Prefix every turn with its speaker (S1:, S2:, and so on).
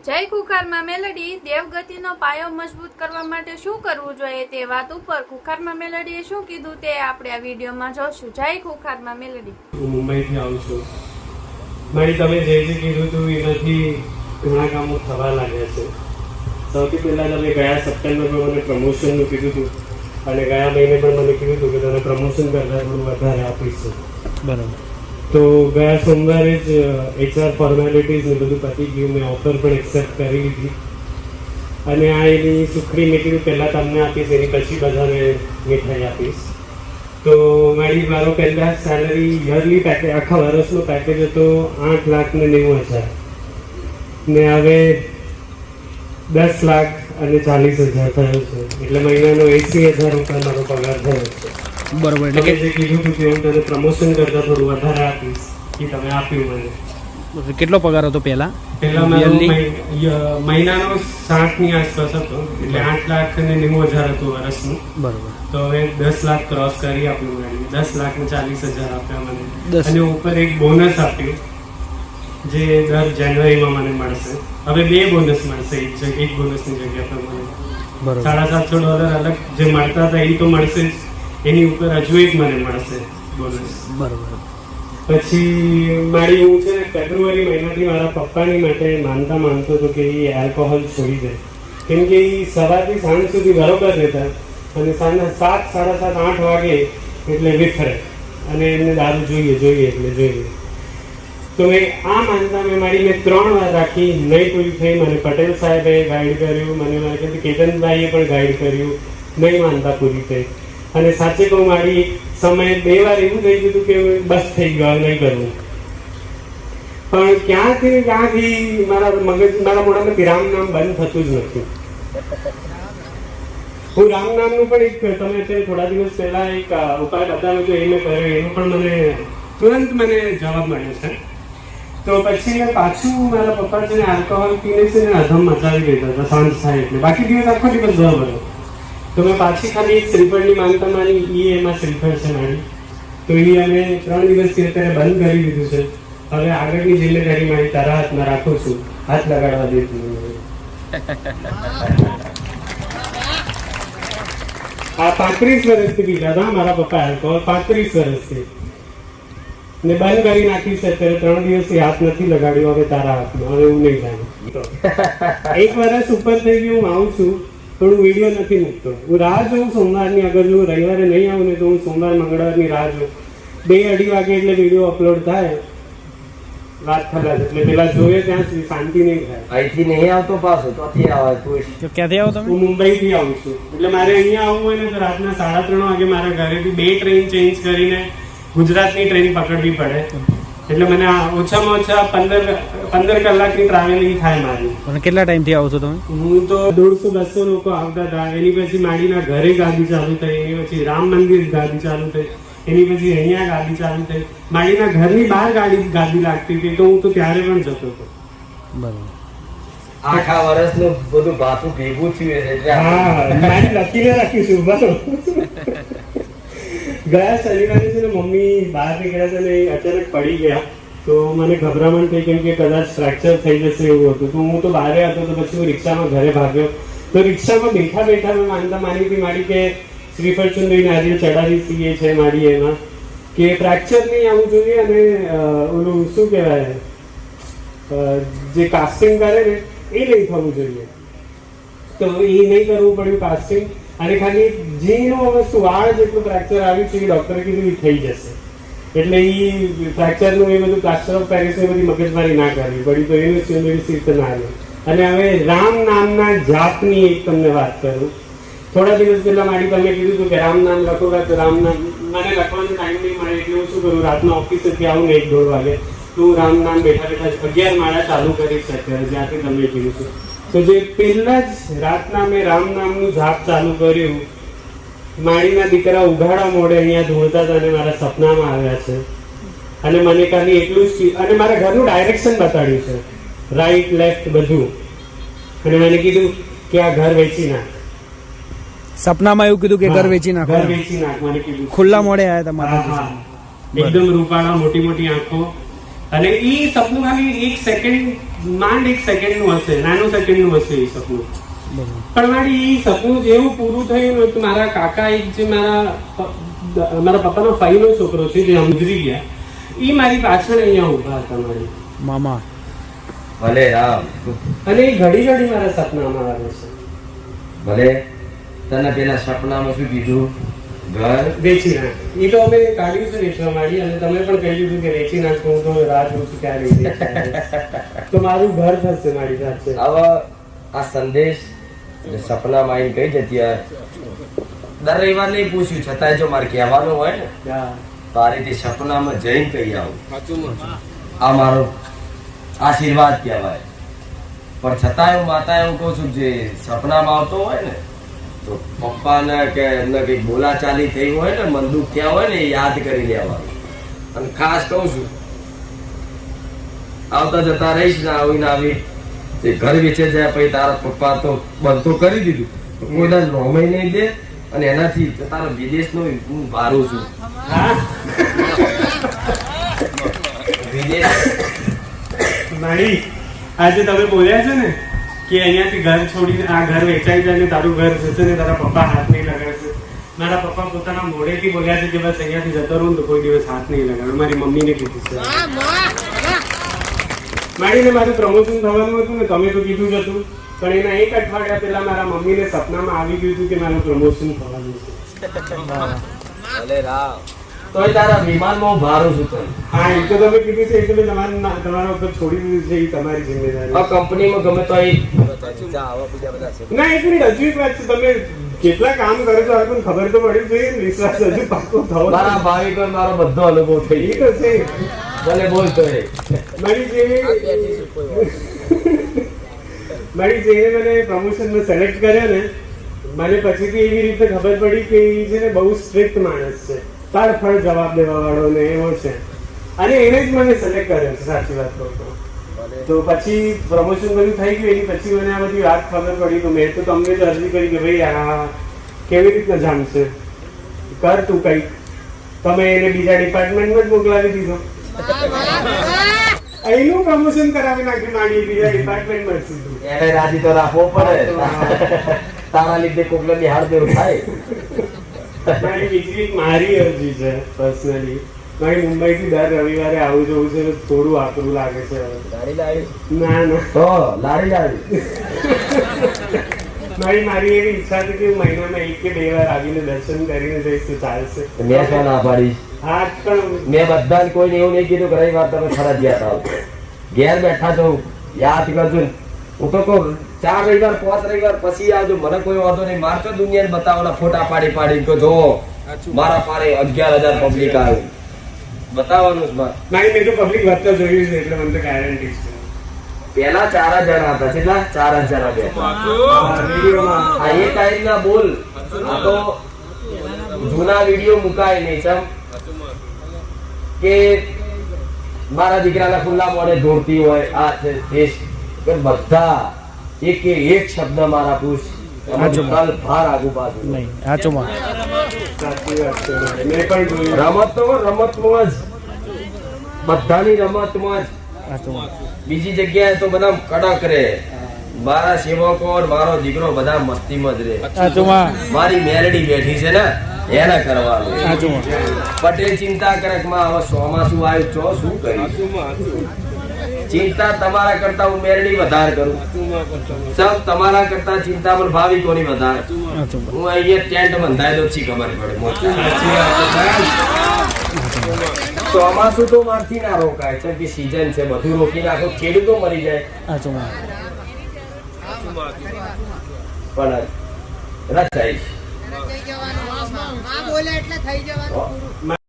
S1: જય ખુખારમાં મેલડી દેવગતિનો પાયો મજબૂત કરવા માટે શું કરવું જોઈએ તે વાત ઉપર ખુખારમાં મેલડીએ શું કીધું તે આપણે આ વિડીયોમાં જોશું. જય ખુખારમાં મેલડી.
S2: હું મુંબઈથી આવું છું. મારી તમે જે કીધું હતું એનાથી ઘણા કામો થવા લાગ્યા છે. સૌથી પહેલાં તમે ગયા સપ્ટેમ્બરમાં મને પ્રમોશનનું કીધું હતું અને ગયા મહિને પણ મને કીધું હતું કે તમે પ્રમોશન કરતાં થોડું વધારે આપીશું. બરાબર. તો ગયા સોમવારે જ HR ફોર્મેલિટીઝ ને બધું પતી ગયું. મેં ઓફર પણ એક્સેપ્ટ કરી લીધી અને આ એની સુખડી મેં કીધું પહેલાં તમને આપીશ, એની પછી બધાને મીઠાઈ આપીશ. તો મારો પહેલાં સેલરી યરલી પેકેજ આખા વર્ષનો પેકેજ હતો 8,90,000 ને હવે 10,40,000 થયો છે. એટલે મહિનાનો 80,000 રૂપિયા મારો પગાર થયો છે. બરોબર. એટલે કે જે કીધું હતું કે હું તને પ્રમોશન કરતા થોડું વધારે આપીશ એ તમે આપ્યું મને.
S3: કેટલો પગાર હતો પહેલા
S2: મારો મહિનાનો 60,000 ની આસપાસ હતો. એટલે 8,90,000 હતું વર્ષનું.
S3: બરોબર.
S2: તો હવે 10 લાખ ક્રોસ કરી આપ્યું મને. 10,40,000 આપ્યા મને અને ઉપર એક બોનસ આપ્યું જે દર જાન્યુઆરીમાં મને મળશે. હવે 2 બોનસ મળશે. એક બોનસની જગ્યા પર મને $750 અલગ જે મળતા હતા એ તો મળશે જ, એની ઉપર હજુ એક મને મળશે બોનસ.
S3: બરોબર.
S2: પછી મારી હું છે ને ફેબ્રુઆરી મહિનાથી મારા પપ્પાની માટે માનતો હતો કે એ આલ્કોહોલ છોડી દે, કેમ કે એ સવારથી સાંજ સુધી બરોબર રહેતા અને સાંજના 7, 7:30, 8 વાગે એટલે વિફરે અને એમને દારૂ જોઈએ એટલે જોઈએ. તો મેં મેં 3 વાર રાખી, નહીં પૂરી થઈ. મને પટેલ સાહેબે ગાઈડ કર્યું, મને મારા કેતનભાઈએ પણ ગાઈડ કર્યું, નહીં માનતા પૂરી થઈ. અને સાચે કહું મારી સમય 2 વાર એવું થઈ ગયું કે બસ થઈ ગયો, નહીં કરવું. પણ ક્યાંથી મારા મોઢામાંથી રામ નામ બંધ થતું જ નથી. હું રામ નામનું પણ એક તમે થોડા દિવસ પહેલા એક ઉપાય બતાવ્યો હતો, એ મેં કર્યો. એનો પણ મને તુરંત જવાબ મળ્યો છે. તો પછી મેં પાછું મારા પપ્પા છે ને આલ્કોહોલ પીને છે ને અધમ મચાવી દેતા હતા સાંજ થાય એટલે. બાકી દિવસ આખો દિવસ બરાબર. તો મેં પાછી ખાલી એક શ્રીફળની માનતા માની, એમાં શ્રીફળ છે મારી. તો એ અમે 3 દિવસથી અત્યારે બંધ કરી દીધું છે. હવે આગળની જિમ્મેદારી મારી તારા હાથમાં રાખું છું, હાથ લગાડવા દેતું. આ 35 વર્ષથી પીતા હતા મારા પપ્પા આલ્કોહોલ, 35 વર્ષથી. ને બંધ કરી નાખી છે અત્યારે. 3 દિવસથી હાથ નથી લગાડ્યો હવે તારા હાથમાં. હવે હું નહીં જાણું. 1 વર્ષ ઉપર થઈ ગયું. હું આવું છું પણ હું વિડીયો નથી મૂકતો. હું રાહ જોઉં સોમવારની. અગર જો રવિવારે નહીં આવું ને તો હું સોમવાર મંગળવારની રાહ જોઉં. 2-2:30 વાગે એટલે વિડીયો અપલોડ થાય. વાત ખરાબ એટલે પેલા જોઈએ ત્યાં સુધી શાંતિ નહીં થાય.
S4: અહીંથી નહીં આવતો પાછો ત્યાંથી આવે તું.
S3: ક્યાંથી આવો તમે?
S2: હું મુંબઈથી આવું છું. એટલે મારે અહીંયા આવવું હોય ને તો રાતના 3:30 વાગે મારા ઘરેથી 2 ટ્રેન ચેન્જ કરીને ગુજરાતની ટ્રેન પકડવી પડે. એટલે મને ઓછામાં ઓછા 15 કલાકની ટ્રાવેલિંગ થાય મારી.
S3: અને કેટલા ટાઈમથી આવો છો તમે?
S2: હું તો 150-200 લોકો આવતા હતા. એની પછી માડીના ઘરે ગાદી ચાલુ થઈ, એની પછી રામ મંદિર ગાદી ચાલુ થઈ, એની પછી અહીંયા ગાદી ચાલુ થઈ. માડીના ઘરની બહાર ગાદી લાગતી હતી તો હું તો ત્યારે પણ જતો હતો.
S3: બરાબર.
S4: આખા વર્ષનું બધું ભાતું ભેગું થયું એટલે
S2: હા, મારી લખીને રાખીશું. બરાબર. ગયા શનિવારે છે ને મમ્મી બહાર નીકળ્યા હતા ને અચાનક પડી ગયા. તો મને ગભરામણ થઈ, કેમ કે કદાચ ફ્રેક્ચર થઈ જશે એવું હતું. તો હું તો બહાર હતો. તો પછી હું રિક્ષામાં ઘરે ભાગ્યો. તો રિક્ષામાં બેઠા મેં માનતા માની હતી મારી કે શ્રીફળ ચુંદડી નારિયેળ ચડાવી છીએ છે મારી એમાં કે ફ્રેક્ચર નહીં આવવું જોઈએ. અને ઓલું શું કહેવાય જે કાસ્ટિંગ કરે ને એ નહીં થવું જોઈએ. તો એ નહીં કરવું પડ્યું કાસ્ટિંગ. અને ખાલી જીનું વસ્તુ વાળ જેટલું ફ્રેક્ચર આવ્યું છે એ ડૉક્ટરે કીધું એ થઈ જશે. એટલે એ ફ્રેક્ચરનું એ બધું પ્લાસ્ટર ઓફ પેરિસ એ બધી મગજમારી ના કરવી પડી. તો એનું સિમ્યુનિટી ના આવ્યું. અને હવે રામ નામના જાપની એક તમને વાત કરું. થોડા દિવસ પહેલા મારી તમને કીધું હતું કે રામ નામ લખો. તો રામ નામ મને લખવાનો ટાઈમ નહીં મળે એટલે હું શું કરું, રાતના ઓફિસેથી આવું ને 1-1:30 વાગે તો હું રામ નામ બેઠા 11 માળા ચાલુ કરીશ અત્યારે જ્યાંથી તમને કીધું છું. તો જે પહેલા જ રાતના મેં રામ નામનું જાપ ચાલુ કર્યું, માળીના દીકરા ઉઘાડા મોડે અહીંયા ધોળતા હતા અને મારા સપનામાં આવ્યા છે. અને મને ખાલી એટલું જ અને મારા ઘરનું ડાયરેક્શન બતાડ્યું છે, રાઈટ લેફ્ટ બધું. અને મને કીધું કે આ ઘર વેચી નાખ.
S3: સપનામાં એવું કીધું કે ઘર વેચી નાખ,
S2: ઘર વેચી નાખ મને કીધું.
S3: ખુલ્લા મોડે આવ્યા તમારા.
S2: એકદમ રૂપાળા, મોટી મોટી આંખો. અને એ સપનું ખાલી 1 સેકન્ડ માંડ 1 સેકન્ડનું હશે, નાનું સેકન્ડનું હશે એ સપનું.
S3: બરોબર.
S2: પણ મારી એ સપનું જેવું પૂરું થયું ને તો મારા કાકા એક જે મારા પપ્પાનો ફાઈનો છોકરો છે જે સમજી ગયા, એ મારી પાછળ અહીંયા ઉભા હતા મારી
S3: મામા.
S4: ભલે રામ,
S2: અને એ ઘડી ઘડી મારા સપનામાં આવે છે.
S4: ભલે તને પેલા સપનામાં શું કીધું? ઘર
S2: વેચી નાખ. એ તો અમે કાઢ્યું છે વેચવા માંડી, અને તમે પણ કહી દીધું કે વેચી નાખ. હું તો રાહ જોઉં છું ક્યારે એ વેચાય. તો મારું ઘર થશે મારી સાથે.
S4: હવે આ સંદેશ સપનામાં આવીને કઈ જતી યાર દર રવિવાર નહીં પૂછ્યું, છતાંય જો મારે કહેવાનું હોય ને
S2: હા.
S4: તો આ રીતે સપનામાં જઈને કહી આવું. આ મારો આશીર્વાદ કહેવાય. પણ છતાંય હું માતા એવું કહું છું, જે સપનામાં આવતો હોય ને તો પપ્પાને કે એમને કંઈક બોલાચાલી થઈ હોય ને, મન દુઃખ થયા હોય ને, એ યાદ કરી લેવાનું. અને ખાસ કહું છું, આવતા જતા રહીશ ને આવી ને આવી તે ઘર વેચે જાય પછી તારા પપ્પા તો બંધ તો કરી દીધું, કોઈના નોમે નહીં દે, અને એનાથી તારો વિદેશનો હું ભારું છું.
S2: હા.
S4: વિદેશ
S2: મારી આજે તમે બોલ્યા છે ને કે અહીંયાથી ઘર છોડીને આ ઘર વેચાઈ જાય ને તારું ઘર જશે ને તારા પપ્પા હાથ નહીં લગાડશે. મારા પપ્પા પોતાના મોઢેથી બોલ્યા છે કે બસ અહીંયાથી જતો રહું તો કોઈ દિવસ હાથ નહીં લગાડે. મારી મમ્મીને કીધું છે. મારીને મારું પ્રમોશન થવાનું હતું ને, તમે તો કીધું જ હતું, પણ એના 1 અઠવાડિયા પહેલા મારા મમ્મીને સપનામાં આવી ગયું હતું કે મારું પ્રમોશન થવાનું છે.
S4: ભલે રામ, તોય તારા વિમાનમાં હું ભારું છું તને.
S2: હા, એ તો તમે કીધું છે એટલે તમારા ઉપર છોડી દીધું છે. એ તમારી જિમ્મેદારી.
S4: આ કંપનીમાં ગમે તો
S2: ના, એક મિનિટ, હજુ એક વાત છે. તમે કેટલા કામ કરો છો આ પણ ખબર તો પડી જોઈએ ને. વિશ્વાસ હજુ પાક્કો થવો
S4: મારા ભાવિકો મારો બધો અનુભવ થઈ
S2: એ
S4: ગયો.
S2: તો છે.
S4: ભલે બોલતો એ
S2: મારી જેને મને પ્રમોશનમાં સિલેક્ટ કર્યો ને, મને પછીથી એવી રીતે ખબર પડી કે એ છે ને બહુ સ્ટ્રિક્ટ માણસ છે, તાડફળ જવાબ દેવા વાળો ને એવો છે, અને એને જ મને સિલેક્ટ કર્યો છે. સાચી વાત કહું તો પછી પ્રમોશન બધું થઈ ગયું, એની પછી મને આ બધી વાત ખબર પડી. તો મેં તો તમને જ અરજી કરી કે ભાઈ આ કેવી રીતના જાણશે, કર તું કંઈક. તમે એને બીજા ડિપાર્ટમેન્ટમાં જ મોકલાવી દીધો. અહીંનું પ્રમોશન કરાવી નાખ્યું નાની બીજા ડિપાર્ટમેન્ટમાં જ સીધું.
S4: એને રાજી તો રાખવો પડે. તારા લીધે કોકને બિહાર દેવું થાય.
S2: મારી બીજી એક મારી અરજી છે પર્સનલી. મારી મુંબઈથી દર રવિવારે આવું જવું છે, થોડું આકરું લાગે છે. ના ના,
S4: તો લાડી
S2: મારી એવી ઈચ્છા છે કે હું મહિનામાં 1 કે 2 વાર આવીને દર્શન કરીને જઈશ તો ચાલશે.
S4: મેં શું ના પાડીશ?
S2: હા, પણ
S4: મેં બધાને કોઈને એવું નહીં કીધું કે રવિવાર તમે ફરજિયાત આવો. ઘેર બેઠા છો યાદ કરજો ને. હું તો કહું 4 રવિવાર 5 રવિવાર પછી આવજો, મને કોઈ વાંધો નહીં. મારે તો દુનિયાને બતાવવાના ફોટા પાડી પાડી કે જો મારા પારે 11,000 પબ્લિક આવ્યું બતાવવાનું જ મારે.
S2: મારી મેં તો પબ્લિક વધતા જોયું છે એટલે મને તો ગેરંટી છે.
S4: પેલા 4,000 હતા, કેટલા 4,000 હતા
S2: વિડીયોમાં
S4: આ એ ટાઈમના બોલ. આ તો જૂના વિડીયો મુકાય નહીં ચમ કે મારા દીકરાના ખુલ્લા મોઢે દોડતી હોય આ છે તે છે. બધા એક શબ્દ મારા પૂછ ભાર આગુ બાજુ
S3: નહીં, સાચું.
S2: સાચી વાત છે. મેં પણ જોયું.
S4: રમત તો રમતમાં જ, બધાની રમતમાં જ.
S3: સાચું.
S4: બીજી જગ્યાએ તો બધા કડક રહે. મારા સેવકો મારો દીકરો બધા મસ્તીમાં જ રહે.
S3: સાચું.
S4: મારી મેલડી બેઠી છે ને એને કરવાનું.
S3: સાચું.
S4: પટેલ ચિંતા કરે કે માં હવે ચોમાસું આવ્યું છો શું કરીશ. ચિંતા તમારા કરતા હું મેલડી વધારે કરું. સબ તમારા કરતા ચિંતા પણ ભાવિકોની વધારે. હું અહીંયા ટેન્ટ બંધાય તો છી ખબર પડે. ચોમાસું તો મારથી ના રોકાય, કેમ કે સીઝન છે, બધું રોકી નાખો, ખેડૂતો મરી જાય.
S3: સાચું.
S4: પણ રચાઈશ.
S5: બોલે એટલે થઈ જવાનું.